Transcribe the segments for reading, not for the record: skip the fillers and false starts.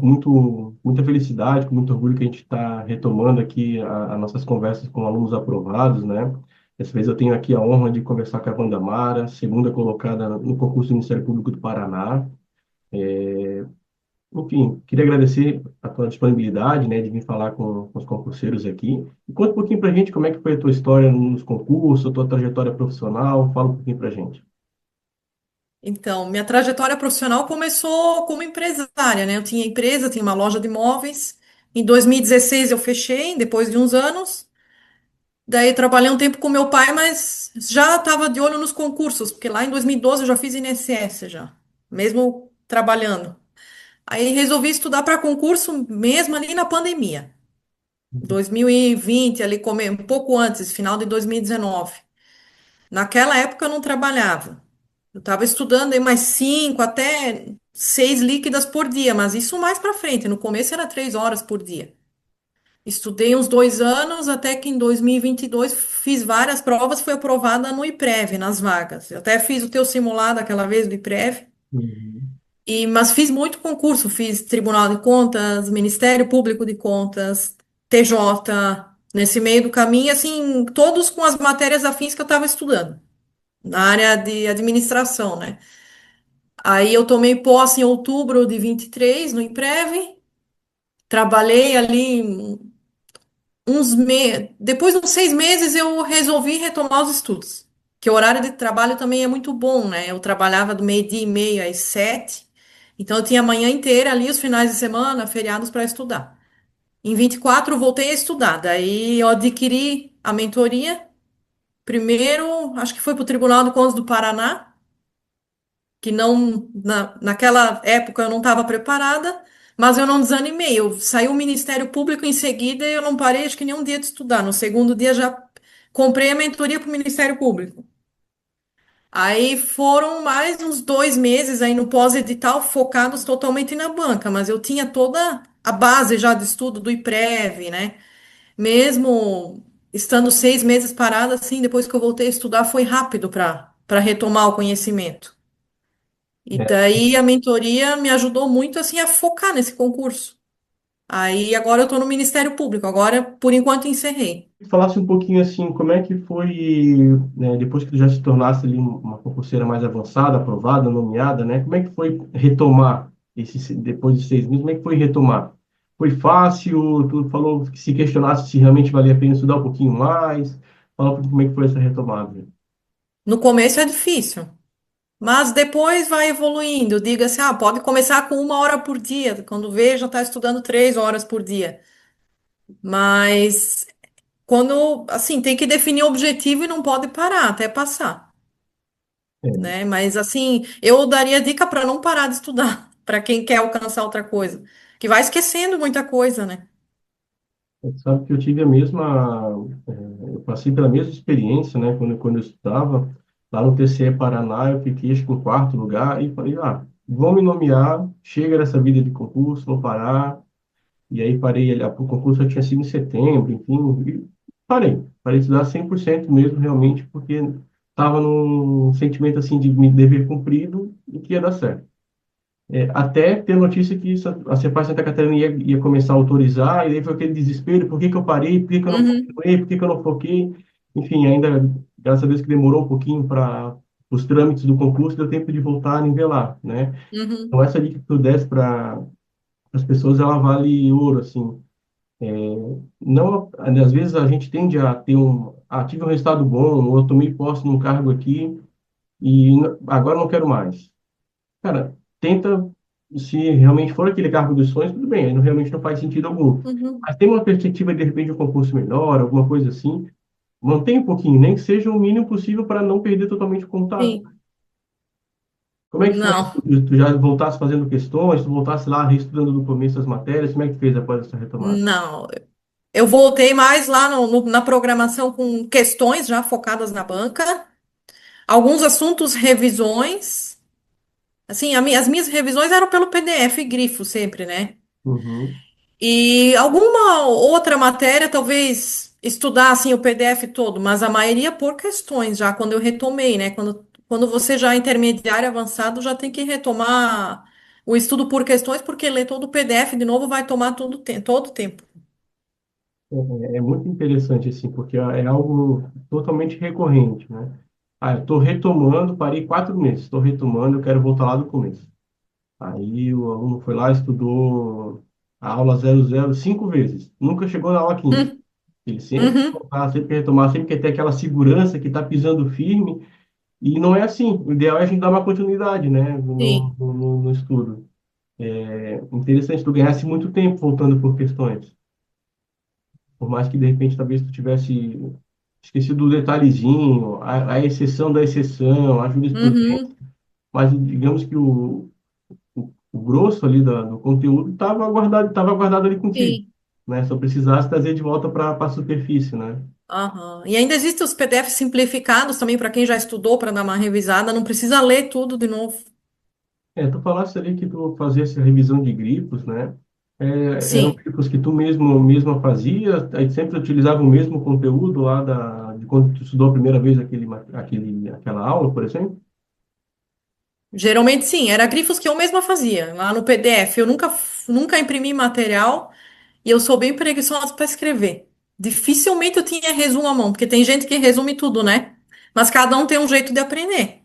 Muita felicidade, com muito orgulho que a gente está retomando aqui as nossas conversas com alunos aprovados, né? Dessa vez eu tenho aqui a honra de conversar com a Wanda Mara, segunda colocada no concurso do Ministério Público do Paraná. Enfim, queria agradecer a tua disponibilidade, né, de vir falar com os concurseiros aqui. E conta um pouquinho para a gente como é que foi a tua história nos concursos, a tua trajetória profissional. Fala um pouquinho para a gente. Então, minha trajetória profissional começou como empresária, né? Eu tinha empresa, tinha uma loja de imóveis. Em 2016 eu fechei, depois de uns anos. Daí trabalhei um tempo com meu pai, mas já estava de olho nos concursos, porque lá em 2012 eu já fiz INSS já, mesmo trabalhando. Aí resolvi estudar para concurso mesmo ali na pandemia. 2020, ali um pouco antes, final de 2019. Naquela época eu não trabalhava. Eu estava estudando aí mais 5 até 6 líquidas por dia, mas isso mais para frente. No começo era 3 horas por dia. Estudei uns 2 anos, até que em 2022 fiz várias provas, fui aprovada no IPREV, nas vagas. Eu até fiz o teu simulado aquela vez do IPREV, Uhum. mas fiz muito concurso, fiz Tribunal de Contas, Ministério Público de Contas, TJ, nesse meio do caminho, assim, todos com as matérias afins que eu estava estudando, na área de administração, né? Aí eu tomei posse em outubro de 23 no IPREV, trabalhei ali depois de uns 6 meses eu resolvi retomar os estudos, que o horário de trabalho também é muito bom, né? Eu trabalhava do meio-dia e meio às 7, então eu tinha a manhã inteira ali, os finais de semana, feriados para estudar. Em 24 eu voltei a estudar, daí eu adquiri a mentoria, primeiro, acho que foi para o Tribunal de Contas do Paraná, que não, naquela época eu não estava preparada, mas eu não desanimei. Eu saí o Ministério Público em seguida e eu não parei, acho que nem um dia de estudar. No segundo dia já comprei a mentoria para o Ministério Público. Aí foram mais uns 2 meses aí no pós-edital focados totalmente na banca, mas eu tinha toda a base já de estudo do IPREV, né? Mesmo estando 6 meses parada, assim, depois que eu voltei a estudar, foi rápido para retomar o conhecimento. E daí a mentoria me ajudou muito assim a focar nesse concurso. Aí agora eu estou no Ministério Público, agora por enquanto encerrei. Falasse um pouquinho assim, como é que foi, né, depois que tu já se tornasse ali uma concurseira mais avançada, aprovada, nomeada, né? Como é que foi retomar depois de 6 meses? Como é que foi retomar? Foi fácil? Tu falou que se questionasse se realmente valia a pena estudar um pouquinho mais. Fala um pouquinho como é que foi essa retomada. No começo é difícil, mas depois vai evoluindo. Diga-se, pode começar com 1 hora por dia. Quando vê, já está estudando 3 horas por dia. Mas quando, assim, tem que definir o objetivo e não pode parar até passar, É, né? Mas assim, eu daria dica para não parar de estudar, para quem quer alcançar outra coisa, que vai esquecendo muita coisa, né? sabe que eu tive a mesma, eu passei pela mesma experiência, né? Quando eu estudava lá no TCE Paraná, eu fiquei acho que em quarto lugar e falei, vão me nomear, chega dessa vida de concurso, vou parar. E aí parei, o concurso já tinha sido em setembro, enfim, e parei de estudar 100% mesmo, realmente, porque estava num sentimento assim de me dever cumprido e que ia dar certo. Até ter notícia que a Cepar Santa Catarina ia começar a autorizar, e aí foi aquele desespero, por que que eu parei, por que que eu não Uhum, continuei, por que que eu não foquei, enfim, ainda, graças a Deus que demorou um pouquinho para os trâmites do concurso, deu tempo de voltar a nivelar, né? uhum. Então essa dica que tu desse para as pessoas, ela vale ouro, assim. Não, às vezes a gente tende a ter tive um resultado bom, ou eu tomei posse num cargo aqui, e agora não quero mais. Cara, tenta, se realmente for aquele cargo dos sonhos, tudo bem, aí realmente não faz sentido algum. Uhum. Mas tem uma perspectiva de repente um concurso melhor, alguma coisa assim, mantém um pouquinho, nem que seja o mínimo possível para não perder totalmente o contato. Sim, Como é que foi? não, Tu já voltasse fazendo questões, tu voltasse lá reestudando do começo as matérias, como é que fez após essa retomada? não. Eu voltei mais lá na programação com questões já focadas na banca, alguns assuntos, revisões. Assim, as minhas revisões eram pelo PDF, grifo sempre, né? Uhum. E alguma outra matéria, talvez estudar assim, o PDF todo, mas a maioria por questões, já quando eu retomei, né? Quando você já é intermediário avançado, já tem que retomar o estudo por questões, porque ler todo o PDF de novo vai tomar todo o tempo. É muito interessante, assim, porque é algo totalmente recorrente, né? Ah, eu estou retomando, parei 4 meses, estou retomando, eu quero voltar lá do começo. Aí o aluno foi lá, estudou a aula 00 5 vezes, nunca chegou na aula 15. Hum, Ele sempre quer uhum, voltar, sempre quer retomar, sempre quer ter aquela segurança que está pisando firme, e não é assim. O ideal é a gente dar uma continuidade, né, sim. no estudo. É interessante, tu ganhasse muito tempo voltando por questões. Por mais que, de repente, talvez tu tivesse esquecido o detalhezinho, a exceção da exceção, a jurisprudência, Uhum, mas digamos que o grosso ali do conteúdo estava guardado ali contigo, sim. né? Só precisasse trazer de volta para a superfície, né? Aham. E ainda existem os PDFs simplificados também para quem já estudou para dar uma revisada, não precisa ler tudo de novo. Tu falaste ali que tu fazia essa revisão de grifos, né? Eram Sim. grifos que tu mesma fazia, aí sempre utilizava o mesmo conteúdo lá de quando tu estudou a primeira vez aquela aula, por exemplo? Geralmente sim, era grifos que eu mesma fazia lá no PDF. Eu nunca imprimi material e eu sou bem preguiçosa para escrever. Dificilmente eu tinha resumo à mão, porque tem gente que resume tudo, né? Mas cada um tem um jeito de aprender.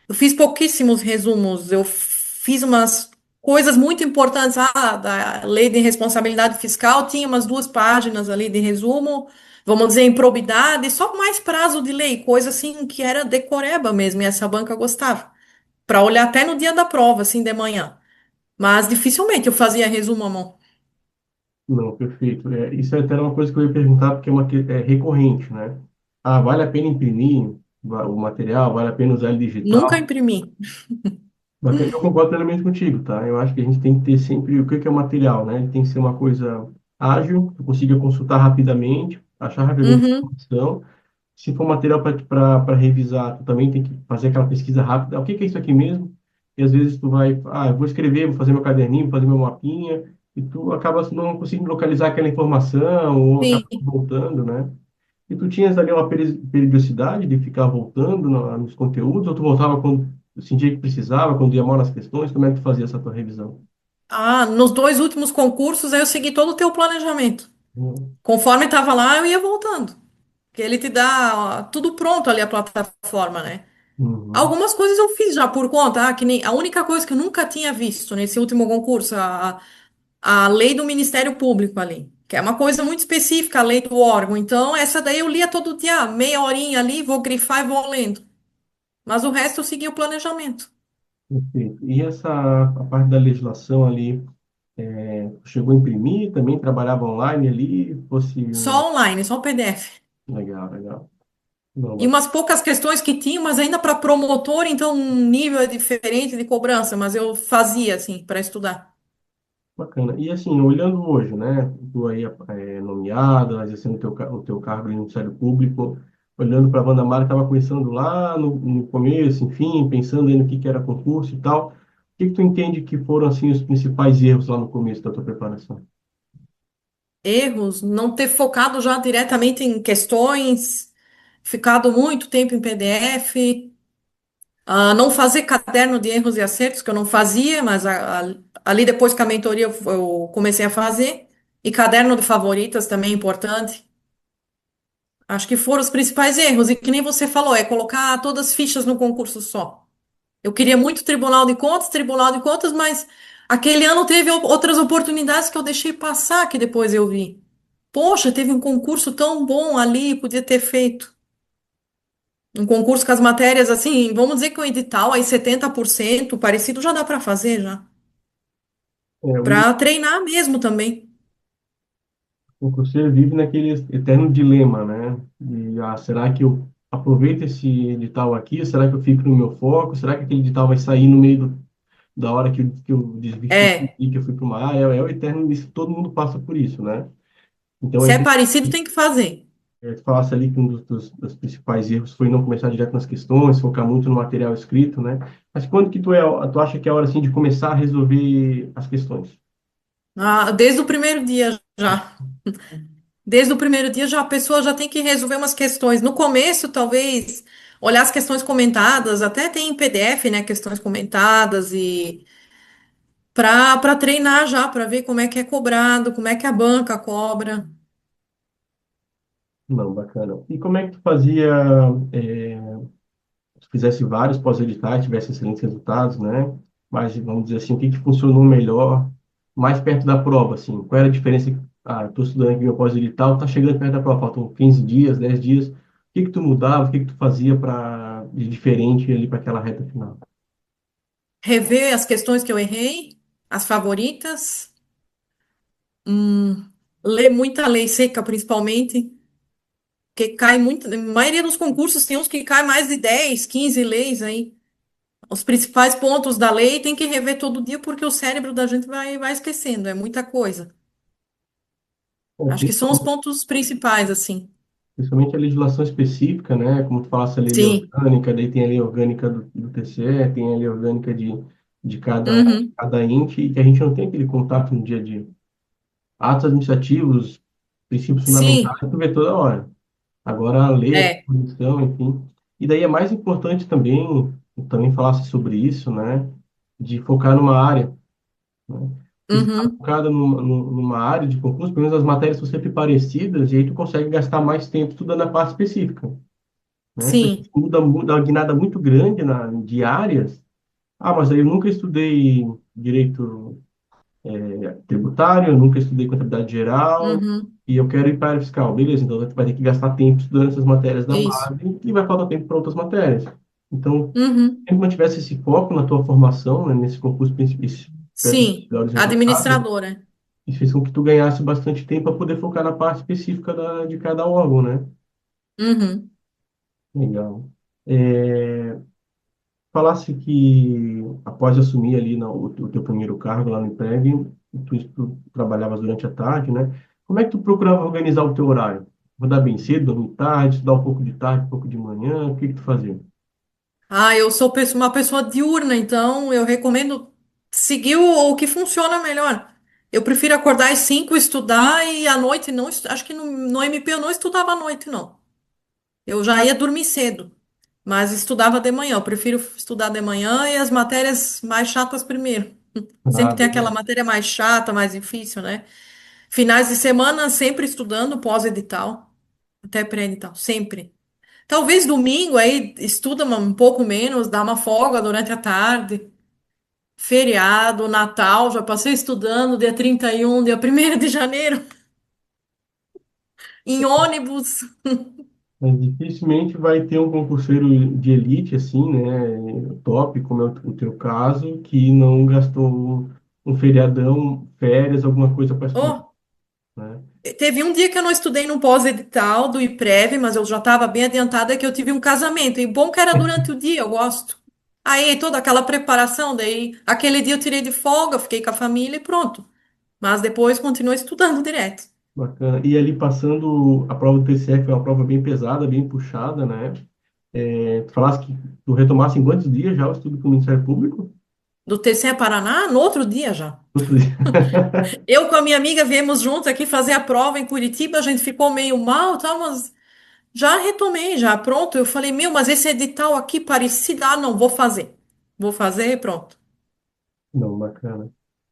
Eu fiz pouquíssimos resumos, eu fiz umas coisas muito importantes. Ah, da lei de responsabilidade fiscal, tinha umas 2 páginas ali de resumo, vamos dizer, improbidade, só mais prazo de lei, coisa assim que era decoreba mesmo, e essa banca gostava. Para olhar até no dia da prova, assim, de manhã. Mas dificilmente eu fazia resumo à mão. Não, perfeito. Isso é até uma coisa que eu ia perguntar, porque é recorrente, né? Ah, vale a pena imprimir o material? Vale a pena usar ele Nunca digital? imprimi. Bacana. Eu concordo plenamente contigo, tá? Eu acho que a gente tem que ter sempre o que que é o material, né? Ele tem que ser uma coisa ágil, que tu consiga consultar rapidamente, achar rapidamente a Uhum, informação. Se for material para revisar, tu também tem que fazer aquela pesquisa rápida. O que que é isso aqui mesmo? E às vezes tu vai, eu vou escrever, vou fazer meu caderninho, vou fazer meu mapinha, e tu acaba não conseguindo localizar aquela informação, ou acaba sim. voltando, né? E tu tinhas ali uma periodicidade de ficar voltando nos conteúdos, ou tu voltava quando sentia que precisava, quando ia mal nas questões? Como é que tu fazia essa tua revisão? Ah, nos 2 últimos concursos, aí eu segui todo o teu planejamento. Uhum. Conforme estava lá, eu ia voltando. Que ele te dá ó, tudo pronto ali, a plataforma, né? Uhum. Algumas coisas eu fiz já por conta, que nem a única coisa que eu nunca tinha visto nesse último concurso, a lei do Ministério Público ali, que é uma coisa muito específica, a lei do órgão. Então, essa daí eu lia todo dia, meia horinha ali, vou grifar e vou lendo. Mas o resto eu segui o planejamento. Perfeito. E a parte da legislação ali, tu chegou a imprimir, também trabalhava online ali, fosse Só online, só o PDF. legal, legal. Não, E umas poucas questões que tinham, mas ainda para promotor, então um nível é diferente de cobrança, mas eu fazia assim para estudar. bacana. E assim, olhando hoje, né? Tu aí nomeada, exercendo o teu cargo no Ministério Público, olhando para a Wanda Mara, estava começando lá no começo, enfim, pensando aí no que era concurso e tal. O que que tu entende que foram assim os principais erros lá no começo da tua preparação? Erros, não ter focado já diretamente em questões, ficado muito tempo em PDF, não fazer caderno de erros e acertos, que eu não fazia, mas ali depois com a mentoria eu comecei a fazer, e caderno de favoritas também é importante. Acho que foram os principais erros, e que nem você falou, é colocar todas as fichas no concurso só. Eu queria muito Tribunal de Contas, mas aquele ano teve outras oportunidades que eu deixei passar, que depois eu vi. Poxa, teve um concurso tão bom ali, podia ter feito. Um concurso com as matérias assim, vamos dizer que o edital aí 70% parecido já dá para fazer já. É, Para treinar mesmo também. o concurseiro vive naquele eterno dilema, né? Será que eu aproveito esse edital aqui? Será que eu fico no meu foco? Será que aquele edital vai sair no meio da hora que eu desvirtuei É, e que eu fui para uma área? É o eterno, isso, todo mundo passa por isso, né? Então, se é parecido tem que fazer. tu falasse ali que um dos principais erros foi não começar direto nas questões, focar muito no material escrito, né? Mas quando que tu acha que é a hora, assim, de começar a resolver as questões? Desde o primeiro dia já. Desde o primeiro dia já a pessoa já tem que resolver umas questões. No começo, talvez, olhar as questões comentadas, até tem em PDF, né, questões comentadas para treinar já, para ver como é que é cobrado, como é que a banca cobra. Não, bacana. E como é que tu fazia, é, se fizesse vários pós-editais, tivesse excelentes resultados, né? Mas, vamos dizer assim, o que que funcionou melhor, mais perto da prova, assim? Qual era a diferença? Ah, estou estudando aqui meu pós-edital, tá chegando perto da prova, faltam 15 dias, 10 dias. O que que tu mudava, o que que tu fazia de diferente ali para aquela reta final? Rever as questões que eu errei, as favoritas, ler muita lei seca, principalmente, que cai muito, a maioria dos concursos tem uns que cai mais de 10, 15 leis aí. Os principais pontos da lei tem que rever todo dia porque o cérebro da gente vai esquecendo, é muita coisa. É, Acho que são os pontos principais, assim. principalmente a legislação específica, né? Como tu falasse, a lei Sim. orgânica, daí tem a lei orgânica do TCE, tem a lei orgânica de Uhum. cada ente, e que a gente não tem aquele contato no dia a dia. Atos administrativos, princípios fundamentais, Sim. tu vê toda hora. Agora a lei, a É. disposição, enfim. E daí é mais importante também, eu também falasse sobre isso, né? De focar numa área, né? Porque se está Uhum. focado numa área de concurso, pelo menos as matérias são sempre parecidas, e aí tu consegue gastar mais tempo estudando a parte específica, né? Se a gente Sim. muda uma guinada muito grande de áreas, ah, mas aí eu nunca estudei direito tributário, eu nunca estudei contabilidade geral, Uhum. e eu quero ir para a área fiscal. Beleza, então você vai ter que gastar tempo estudando essas matérias da Isso. base e vai faltar tempo para outras matérias. Então, Uhum. se mantivesse esse foco na tua formação, né, nesse concurso para os Sim. melhores resultados, Administradora. isso fez com que tu ganhasse bastante tempo para poder focar na parte específica de cada órgão, né? Uhum. Legal. É, falasse que após assumir ali o teu primeiro cargo lá no emprego, tu trabalhavas durante a tarde, né? Como é que tu procurava organizar o teu horário? Acordar bem cedo, dormir tarde, estudar um pouco de tarde, um pouco de manhã, o que que tu fazia? Ah, eu sou uma pessoa diurna, então eu recomendo seguir o que funciona melhor. Eu prefiro acordar às 5, estudar e à noite não. Acho que no MP eu não estudava à noite, não. Eu já ia dormir cedo, mas estudava de manhã. Eu prefiro estudar de manhã e as matérias mais chatas primeiro. Ah, Sempre tem aquela beleza. matéria mais chata, mais difícil, né? Finais de semana, sempre estudando, pós-edital, até pré-edital, sempre. Talvez domingo aí estuda um pouco menos, dá uma folga durante a tarde. Feriado, Natal, já passei estudando dia 31, dia 1º de janeiro, em ônibus. Mas dificilmente vai ter um concurseiro de elite, assim, né? Top, como é o teu caso, que não gastou um feriadão, férias, alguma coisa para estudar, Oh, né? teve um dia que eu não estudei no pós-edital do IPREV, mas eu já estava bem adiantada que eu tive um casamento. E bom que era durante o dia, eu gosto. Aí toda aquela preparação, daí aquele dia eu tirei de folga, fiquei com a família e pronto. Mas depois continuei estudando direto. Bacana. E ali passando a prova do TCE, que foi uma prova bem pesada, bem puxada, né? Tu falasse que tu retomasse em quantos dias já o estudo para o Ministério Público? Do TCE Paraná, no outro dia já. Outro dia. Eu com a minha amiga viemos juntos aqui fazer a prova em Curitiba, a gente ficou meio mal, tal, mas já retomei, já pronto. Eu falei, meu, mas esse edital aqui parecido, ah, não, vou fazer. Vou fazer e pronto. Não, bacana.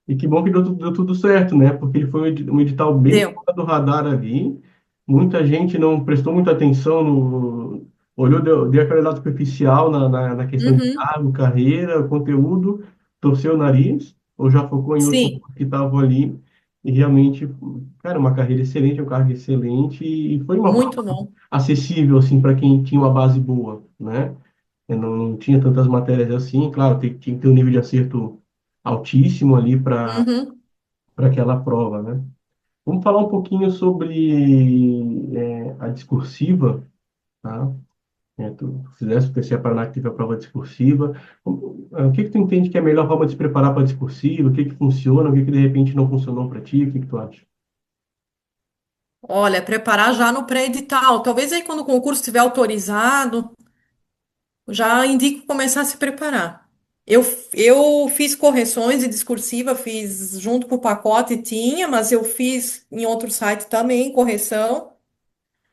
E que bom que deu tudo certo, né? Porque ele foi um edital bem Deu. fora do radar ali. Muita gente não prestou muita atenção olhou, deu aquela olhada superficial na questão de Uhum, cargo, carreira, conteúdo, torceu o nariz, ou já focou em outros sim, concursos que estavam ali. E realmente, cara, uma carreira excelente, um cargo excelente, e foi uma muito prova bom. acessível, assim, para quem tinha uma base boa, né? Eu não tinha tantas matérias assim, claro, tinha que ter um nível de acerto altíssimo ali Uhum. para aquela prova, né? Vamos falar um pouquinho sobre a discursiva, tá? Tu fizesse o TCE Paraná que teve a prova discursiva. O que que tu entende que é a melhor forma de se preparar para a discursiva? O que que funciona? O que que de repente não funcionou para ti? O que que tu acha? Olha, preparar já no pré-edital. Talvez aí quando o concurso estiver autorizado, já indico começar a se preparar. Eu, eu fiz correções de discursiva, fiz junto com o pacote, tinha, mas eu fiz em outro site também, correção.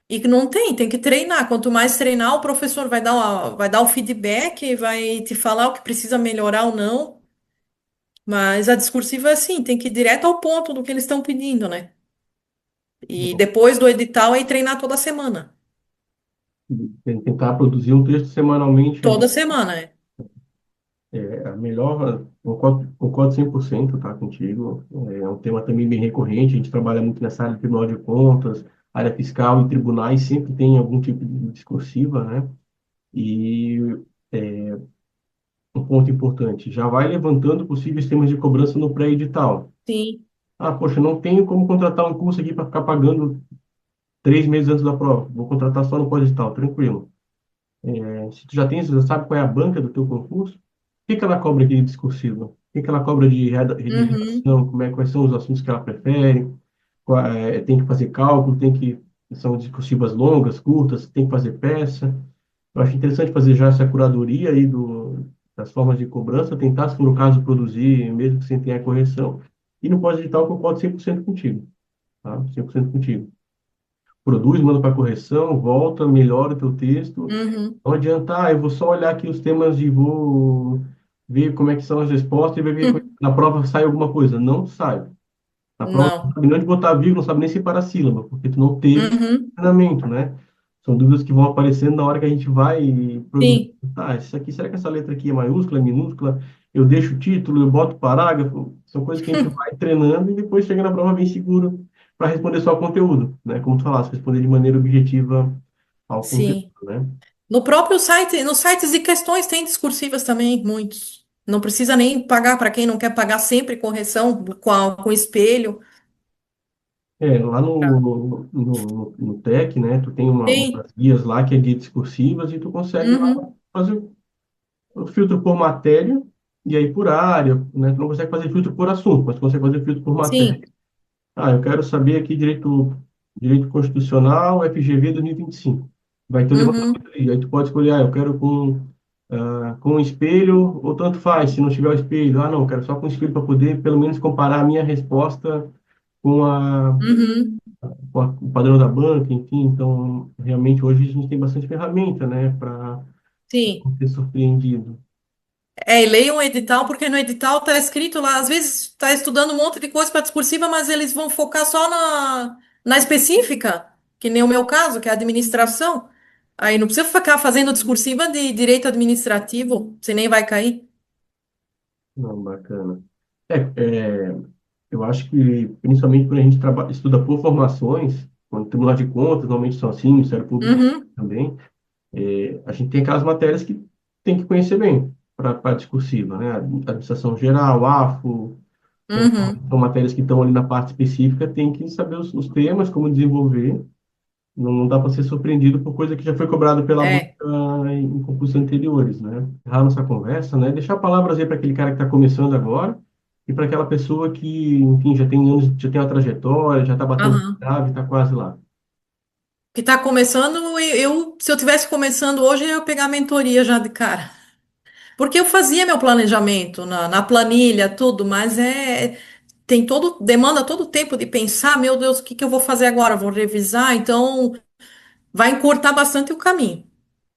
E que não tem que treinar. Quanto mais treinar, o professor vai dar o feedback, vai te falar o que precisa melhorar ou não. Mas a discursiva, é assim, tem que ir direto ao ponto do que eles estão pedindo, né? E depois do edital, aí treinar toda semana. Tentar produzir um texto semanalmente ali. Toda semana, é. É a melhor, concordo 100%, tá, contigo. É um tema também bem recorrente, a gente trabalha muito nessa área de Tribunal de Contas, área fiscal e tribunais sempre tem algum tipo de discursiva, né? E um ponto importante, já vai levantando possíveis temas de cobrança no pré-edital. Sim. Ah, poxa, não tenho como contratar um curso aqui para ficar pagando 3 meses antes da prova, vou contratar só no pós-edital, tranquilo. Se tu já tem, você já sabe qual é a banca do teu concurso, o que que ela cobra aqui de discursiva? O que que ela cobra de Uhum. redação? Quais são os assuntos que ela prefere? Tem que fazer cálculo, são discursivas longas, curtas, tem que fazer peça. Eu acho interessante fazer já essa curadoria aí das formas de cobrança, tentar, se for o caso, produzir, mesmo que sem ter a correção. E no pós-edital, eu concordo 100% contigo, tá? 100% contigo. Produz, manda para correção, volta, melhora o teu texto. Uhum. Não adianta, eu vou só olhar aqui os temas e vou ver como é que são as respostas e vai ver na prova sai alguma coisa. Não sai. Na prova, tu não Não. sabe nem onde botar vírgula, não sabe nem separar a sílaba, porque tu não teve Uhum. treinamento, né? São dúvidas que vão aparecendo na hora que a gente vai produzir. Sim. Ah, isso aqui, será que essa letra aqui é maiúscula, é minúscula? Eu deixo o título, eu boto o parágrafo. São coisas que a gente vai treinando e depois chega na prova bem seguro para responder só o conteúdo, né? Como tu falaste, responder de maneira objetiva ao conteúdo, Sim. né? No próprio site, nos sites de questões tem discursivas também, muitos. Não precisa nem pagar para quem não quer pagar sempre correção com espelho. Lá no TEC, né, tu tem Tem. umas guias lá que é de discursivas e tu consegue lá Uhum. fazer o filtro por matéria e aí por área, né? Tu não consegue fazer filtro por assunto, mas tu consegue fazer filtro por matéria. Sim. Ah, eu quero saber aqui direito constitucional, FGV 2025. Vai ter o Uhum. levantamento ali. Aí tu pode escolher, eu quero com espelho ou tanto faz, se não tiver o espelho. Ah, não, eu quero só com espelho para poder pelo menos comparar a minha resposta com Uhum. o padrão da banca, enfim. Então, realmente hoje a gente tem bastante ferramenta, né, para Sim. ser surpreendido. É, e leia um edital, porque no edital tá escrito lá, às vezes está estudando um monte de coisa para discursiva, mas eles vão focar só na específica, que nem o meu caso, que é a administração. Aí não precisa ficar fazendo discursiva de direito administrativo, você nem vai cair. Não, bacana. É, eu acho que, principalmente quando a gente estuda por formações, quando Tribunal de Contas, normalmente são assim, Ministério Público Uhum, também, a gente tem aquelas matérias que tem que conhecer bem para a discursiva, né? Administração geral, AFO, uhum, são matérias que estão ali na parte específica, tem que saber os temas, como desenvolver. Não dá para ser surpreendido por coisa que já foi cobrada pela banca é, em concursos anteriores, né? Errar nossa conversa, né? Deixar palavras aí para aquele cara que está começando agora e para aquela pessoa que, enfim, já tem anos, já tem uma trajetória, já está batendo aham. trave, está quase lá. Que tá começando, se eu tivesse começando hoje, eu ia pegar a mentoria já de cara. Porque eu fazia meu planejamento na planilha, tudo, mas demanda todo o tempo de pensar, meu Deus, o que que eu vou fazer agora? Vou revisar, então vai encurtar bastante o caminho.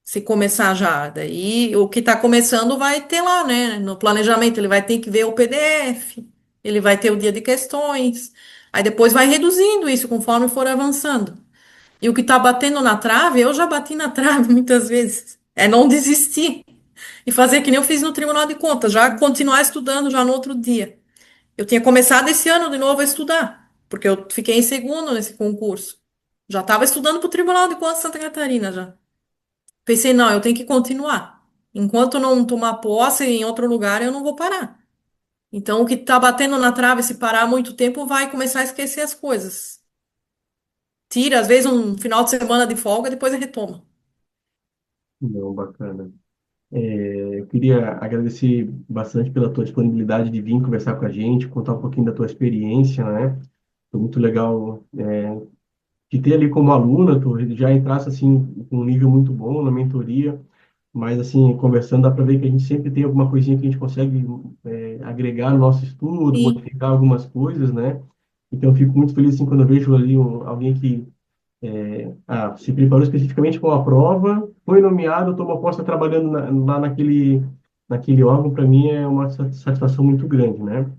Se começar já, daí o que está começando vai ter lá, né? No planejamento, ele vai ter que ver o PDF, ele vai ter o dia de questões, aí depois vai reduzindo isso conforme for avançando. E o que está batendo na trave, eu já bati na trave muitas vezes. É não desistir e fazer que nem eu fiz no Tribunal de Contas, já continuar estudando já no outro dia. Eu tinha começado esse ano de novo a estudar, porque eu fiquei em segundo nesse concurso. Já estava estudando para o Tribunal de Contas de Santa Catarina já. Pensei, não, eu tenho que continuar. Enquanto não tomar posse em outro lugar, eu não vou parar. Então, o que está batendo na trave, se parar muito tempo, vai começar a esquecer as coisas. Tira, às vezes, um final de semana de folga, depois retoma. Não, bacana. Eu queria agradecer bastante pela tua disponibilidade de vir conversar com a gente, contar um pouquinho da tua experiência, né? Foi muito legal, te ter ali como aluna, tu já entrasse assim com um nível muito bom na mentoria. Mas, assim, conversando, dá para ver que a gente sempre tem alguma coisinha que a gente consegue agregar no nosso estudo, Sim, modificar algumas coisas, né? Então, eu fico muito feliz, assim, quando eu vejo ali alguém que se preparou especificamente para uma prova, foi nomeado, tomou posse, tá trabalhando lá naquele, naquele órgão, para mim é uma satisfação muito grande, né?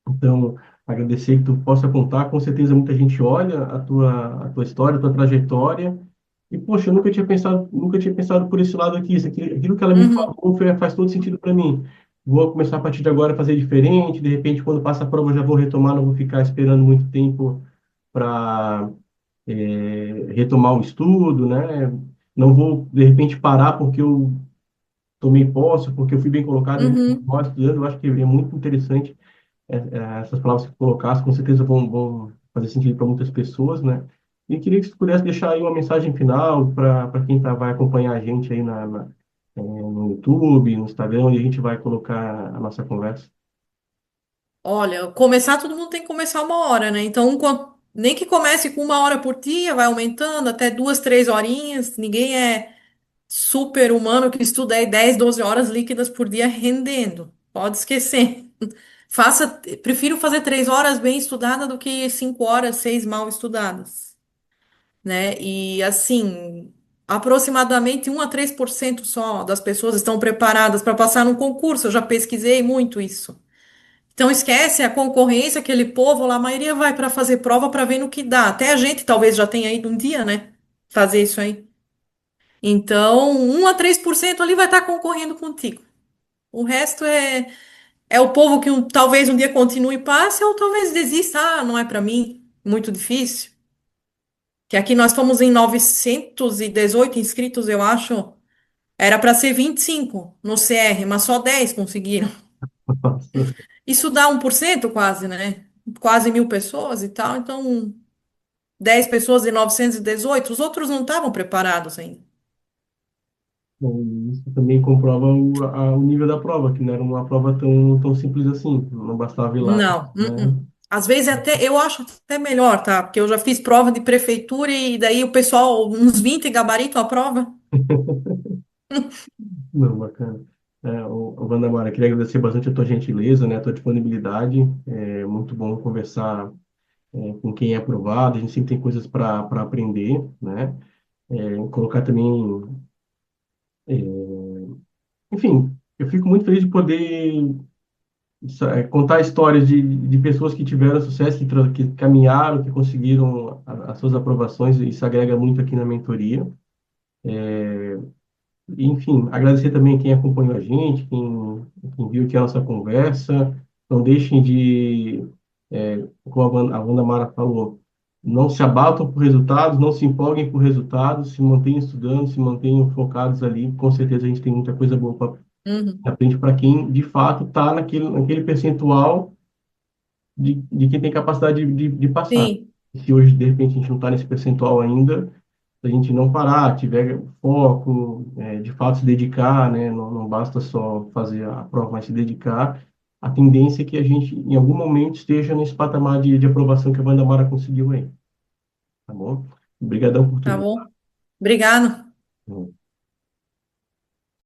Então, agradecer que tu possa contar, com certeza muita gente olha a tua história, a tua trajetória, e, poxa, eu nunca tinha pensado por esse lado aqui, aquilo que ela me Uhum, falou faz todo sentido para mim. Vou começar a partir de agora a fazer diferente, de repente, quando passa a prova, eu já vou retomar, não vou ficar esperando muito tempo para retomar o estudo, né? Não vou, de repente, parar porque eu tomei posse, porque eu fui bem colocado em uhum. nós estudando. Eu acho que é muito interessante essas palavras que colocasse, com certeza vão fazer sentido para muitas pessoas, né? E queria que você pudesse deixar aí uma mensagem final para quem vai acompanhar a gente aí no YouTube, no Instagram, onde a gente vai colocar a nossa conversa. Olha, começar, todo mundo tem que começar uma hora, né? Então, nem que comece com uma hora por dia, vai aumentando até 2, 3 horinhas. Ninguém é super humano que estuda aí 10, 12 horas líquidas por dia rendendo. Pode esquecer. Prefiro fazer 3 horas bem estudada do que 5 horas, 6 mal estudadas, né? E assim, aproximadamente 1 a 3% só das pessoas estão preparadas para passar no concurso. Eu já pesquisei muito isso. Então esquece a concorrência, aquele povo lá, a maioria vai para fazer prova para ver no que dá. Até a gente talvez já tenha ido um dia, né? Fazer isso aí. Então, 1 a 3% ali vai estar concorrendo contigo. O resto é o povo que talvez um dia continue e passe, ou talvez desista. Ah, não é para mim, muito difícil. Que aqui nós fomos em 918 inscritos, eu acho. Era para ser 25 no CR, mas só 10 conseguiram. Isso dá 1% quase, né? Quase 1.000 pessoas e tal. Então, 10 pessoas de 918, os outros não estavam preparados ainda. E isso também comprova o nível da prova, que não era uma prova tão simples assim, não bastava ir lá, Não. né? Às vezes até eu acho até melhor, tá? Porque eu já fiz prova de prefeitura e daí o pessoal, uns 20 gabarito a prova. Não, bacana. Wandamara, queria agradecer bastante a tua gentileza, né, a tua disponibilidade. É muito bom conversar com quem é aprovado. A gente sempre tem coisas para aprender, né? Colocar também, enfim, eu fico muito feliz de poder contar histórias de pessoas que tiveram sucesso, que caminharam, que conseguiram as suas aprovações. Isso agrega muito aqui na mentoria. Enfim, agradecer também quem acompanhou a gente, quem viu aqui a nossa conversa. Não deixem como a Wanda Mara falou, não se abatam por resultados, não se empolguem por resultados, se mantenham estudando, se mantenham focados ali. Com certeza a gente tem muita coisa boa Uhum. na frente para quem, de fato, está naquele percentual de quem tem capacidade de passar. Sim, E se hoje, de repente, a gente não está nesse percentual ainda, se a gente não parar, tiver foco, de fato se dedicar, né? Não basta só fazer a prova, mas se dedicar, a tendência é que a gente, em algum momento, esteja nesse patamar de aprovação que a Wanda Mara conseguiu aí, tá bom? Obrigadão por tá tudo. bom. Obrigada.